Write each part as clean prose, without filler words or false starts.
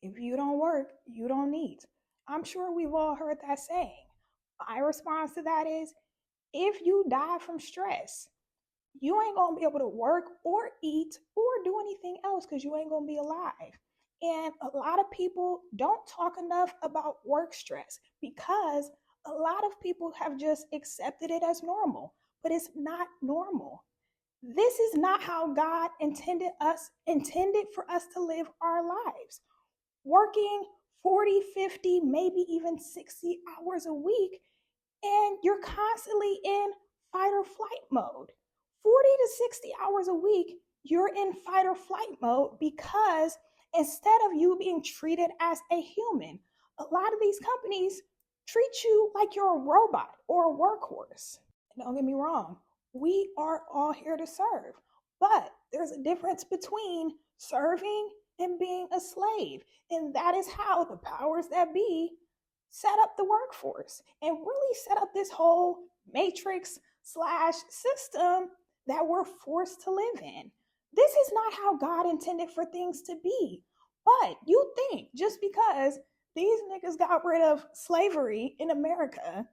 If you don't work, you don't eat. I'm sure we've all heard that saying. My response to that is if you die from stress, you ain't gonna be able to work or eat or do anything else because you ain't gonna be alive. And a lot of people don't talk enough about work stress because a lot of people have just accepted it as normal, but it's not normal. This is not how God intended for us to live our lives. Working 40, 50, maybe even 60 hours a week, and you're constantly in fight or flight mode. 40 to 60 hours a week, you're in fight or flight mode because instead of you being treated as a human, a lot of these companies treat you like you're a robot or a workhorse. Don't get me wrong, we are all here to serve, but there's a difference between serving and being a slave. And that is how the powers that be set up the workforce and really set up this whole matrix slash system that we're forced to live in. This is not how God intended for things to be. But you think just because these niggas got rid of slavery in America,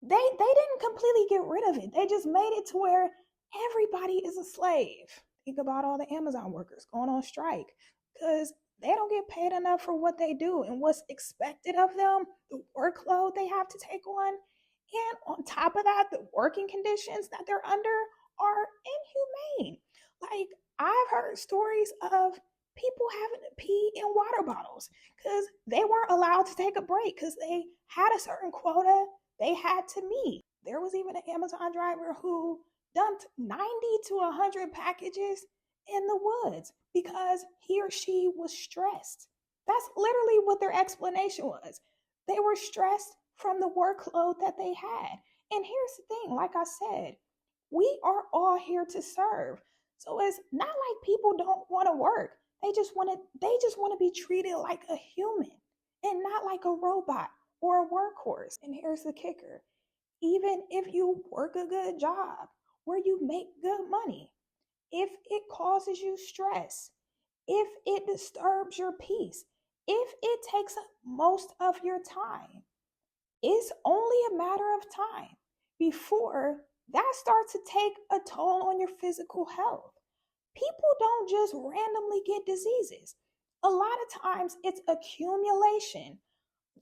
they didn't completely get rid of it. They just made it to where everybody is a slave. Think about all the Amazon workers going on strike because they don't get paid enough for what they do and what's expected of them, the workload they have to take on. And on top of that, the working conditions that they're under are inhumane. Like, I've heard stories of people having to pee in water bottles because they weren't allowed to take a break because they had a certain quota they had to meet. There was even an Amazon driver who dumped 90 to 100 packages in the woods because he or she was stressed. That's literally what their explanation was. They were stressed from the workload that they had. And here's the thing, like I said, we are all here to serve. So it's not like people don't want to work. They just want to be treated like a human and not like a robot or a workhorse. And here's the kicker. Even if you work a good job where you make good money, if it causes you stress, if it disturbs your peace, if it takes up most of your time, it's only a matter of time before that starts to take a toll on your physical health. People don't just randomly get diseases. A lot of times it's accumulation,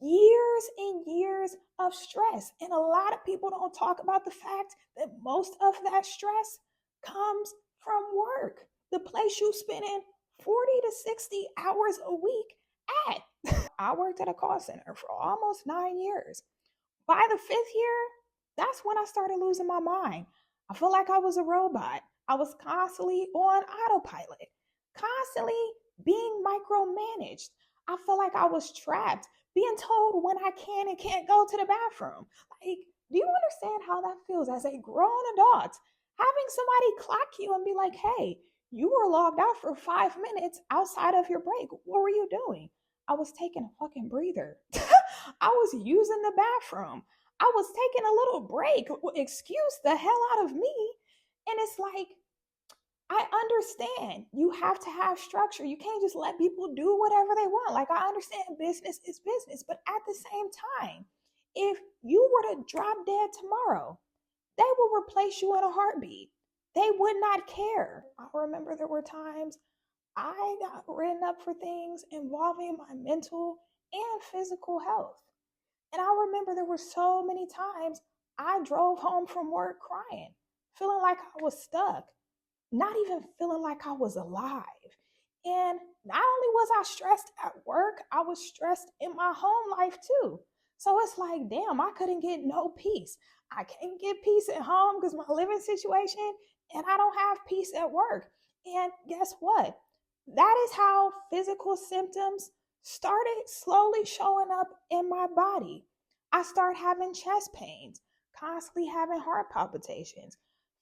years and years of stress. And a lot of people don't talk about the fact that most of that stress comes from work, the place you spend in 40 to 60 hours a week at. I worked at a call center for almost 9 years. By the fifth year, that's when I started losing my mind. I felt like I was a robot. I was constantly on autopilot, constantly being micromanaged. I felt like I was trapped, being told when I can and can't go to the bathroom. Like, do you understand how that feels as a grown adult? Having somebody clock you and be like, hey, you were logged out for 5 minutes outside of your break. What were you doing? I was taking a fucking breather. I was using the bathroom. I was taking a little break. Excuse the hell out of me. And it's like, I understand you have to have structure. You can't just let people do whatever they want. Like, I understand business is business, but at the same time, if you were to drop dead tomorrow, they will replace you in a heartbeat. They would not care. I remember there were times I got written up for things involving my mental and physical health. And I remember there were so many times I drove home from work crying, feeling like I was stuck, not even feeling like I was alive. And not only was I stressed at work, I was stressed in my home life too. So it's like, damn, I couldn't get no peace. I can't get peace at home because my living situation, and I don't have peace at work. And guess what? That is how physical symptoms started slowly showing up in my body. I started having chest pains, constantly having heart palpitations,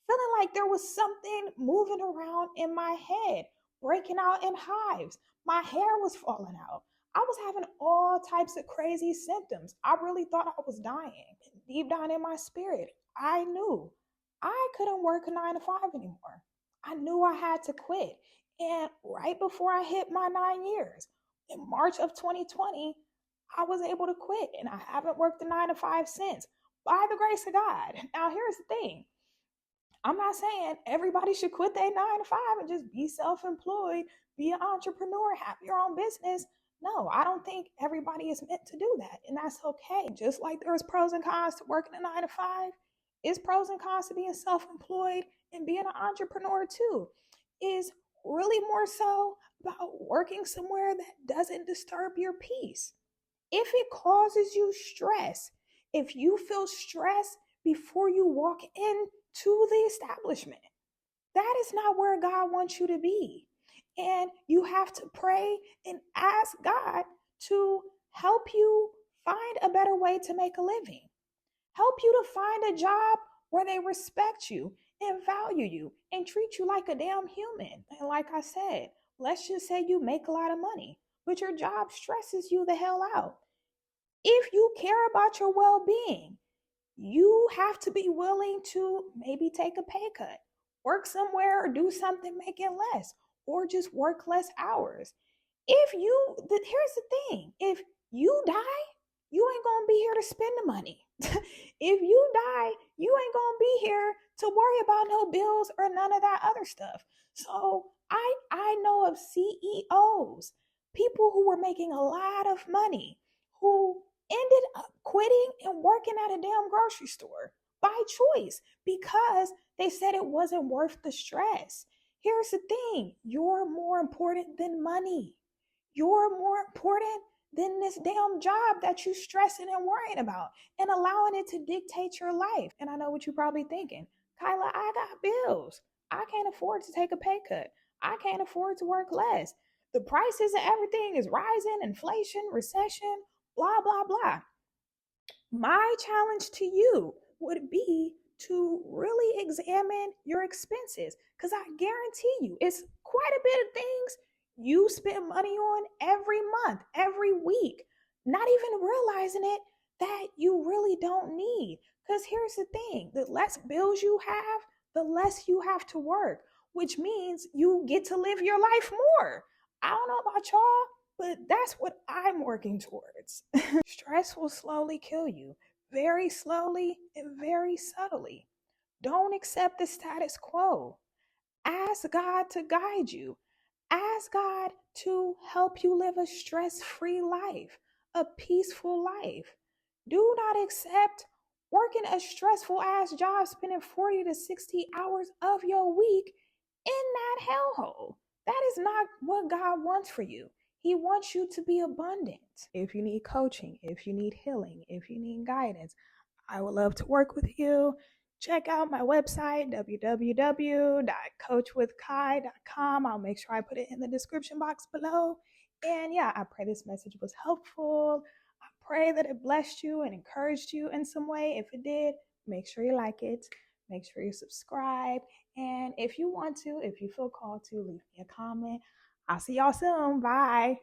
feeling like there was something moving around in my head, breaking out in hives. My hair was falling out. I was having all types of crazy symptoms. I really thought I was dying. Deep down in my spirit, I knew I couldn't work a 9 to 5 anymore. I knew I had to quit. And right before I hit my 9 years, In March of 2020, I was able to quit and I haven't worked a 9 to 5 since by the grace of God. Now, here's the thing. I'm not saying everybody should quit their 9 to 5 and just be self employed, be an entrepreneur, have your own business. No, I don't think everybody is meant to do that. And that's okay. Just like there's pros and cons to working a 9 to 5, it's pros and cons to being self employed and being an entrepreneur too. Is really more so about working somewhere that doesn't disturb your peace. If it causes you stress, if you feel stress before you walk into the establishment, that is not where God wants you to be. And you have to pray and ask God to help you find a better way to make a living, help you to find a job where they respect you and value you and treat you like a damn human. And like I said, let's just say you make a lot of money, but your job stresses you the hell out. If you care about your well being, you have to be willing to maybe take a pay cut, work somewhere or do something making less, or just work less hours. Here's the thing, if you die, you ain't gonna be here to spend the money. If you die, you ain't gonna be here to worry about no bills or none of that other stuff. So I know of CEOs, people who were making a lot of money, who ended up quitting and working at a damn grocery store by choice because they said it wasn't worth the stress. Here's the thing, you're more important than money. You're more important than this damn job that you stressing and worrying about and allowing it to dictate your life. And I know what you're probably thinking, Kyla, I got bills. I can't afford to take a pay cut. I can't afford to work less. The prices of everything is rising, inflation, recession, blah, blah, blah. My challenge to you would be to really examine your expenses, because I guarantee you it's quite a bit of things you spend money on every month, every week, not even realizing it, that you really don't need. Because here's the thing, the less bills you have, the less you have to work, which means you get to live your life more. I don't know about y'all, but that's what I'm working towards. Stress will slowly kill you, very slowly and very subtly. Don't accept the status quo. Ask God to guide you. Ask God to help you live a stress free life, a peaceful life. Do not accept working a stressful ass job, spending 40 to 60 hours of your week in that hellhole. That is not what God wants for you. He wants you to be abundant. If you need coaching, if you need healing, if you need guidance, I would love to work with you. Check out my website, www.coachwithkai.com. I'll make sure I put it in the description box below. And yeah, I pray this message was helpful. I pray that it blessed you and encouraged you in some way. If it did, make sure you like it. Make sure you subscribe. And if you want to, if you feel called to, leave me a comment. I'll see y'all soon. Bye.